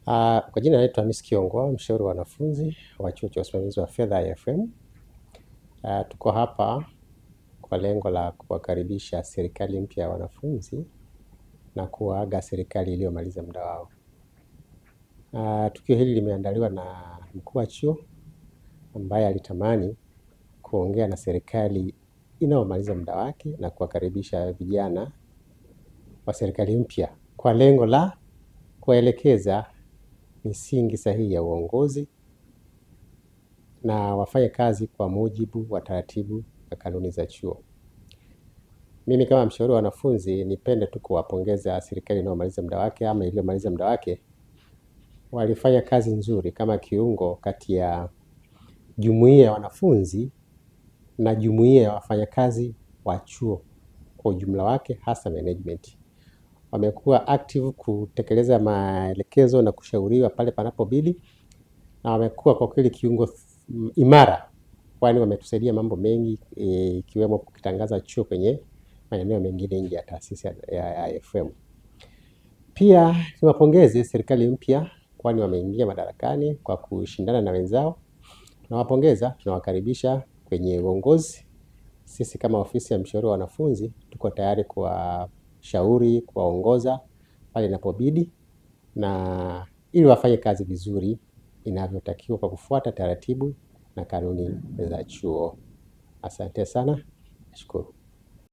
Kwa jina naitwa Hamisi Kiongoa, mshauri wa wanafunzi wa Chuo cha Usimamizi wa Fedha IFM. Tuko hapa kwa lengo la kuwakaribisha serikali mpya ya wanafunzi na kuwaaga serikali iliyomaliza muda wao. Tukio hili limeandaliwa na mkuu wa chuo ambaye alitamani kuongea na serikali inayomaliza muda wake na kuwakaribisha vijana wa serikali mpya kwa lengo la kuwaelekeza misingi sahihi ya uongozi na wafanye kazi kwa mujibu wa taratibu na kanuni za chuo. Mimi kama mshauri wa wanafunzi nipende tu kuwapongeza serikali inayomaliza muda wake ama iliyomaliza muda wake. Walifanya kazi nzuri kama kiungo kati ya jumuiya ya wanafunzi na jumuiya ya wafanyakazi wa chuo kwa ujumla wake, hasa management. Wamekuwa active kutekeleza maelekezo na kushauriwa pale panapobidi, na wamekuwa kwa kweli kiungo imara, kwani wametusaidia mambo mengi ikiwemo kukitangaza chuo kwenye maeneo mengine nje ya taasisi ya IFM. Pia niwapongeze serikali mpya, kwani wameingia madarakani kwa kushindana na wenzao. Tunawapongeza, tunawakaribisha kwenye uongozi. Sisi kama ofisi ya mshauri wa wanafunzi tuko tayari kuwashauri, kuwaongoza pale inapobidi, na ili wafanye kazi vizuri inavyotakiwa kwa kufuata taratibu na kanuni za chuo. Asante sana, nashukuru.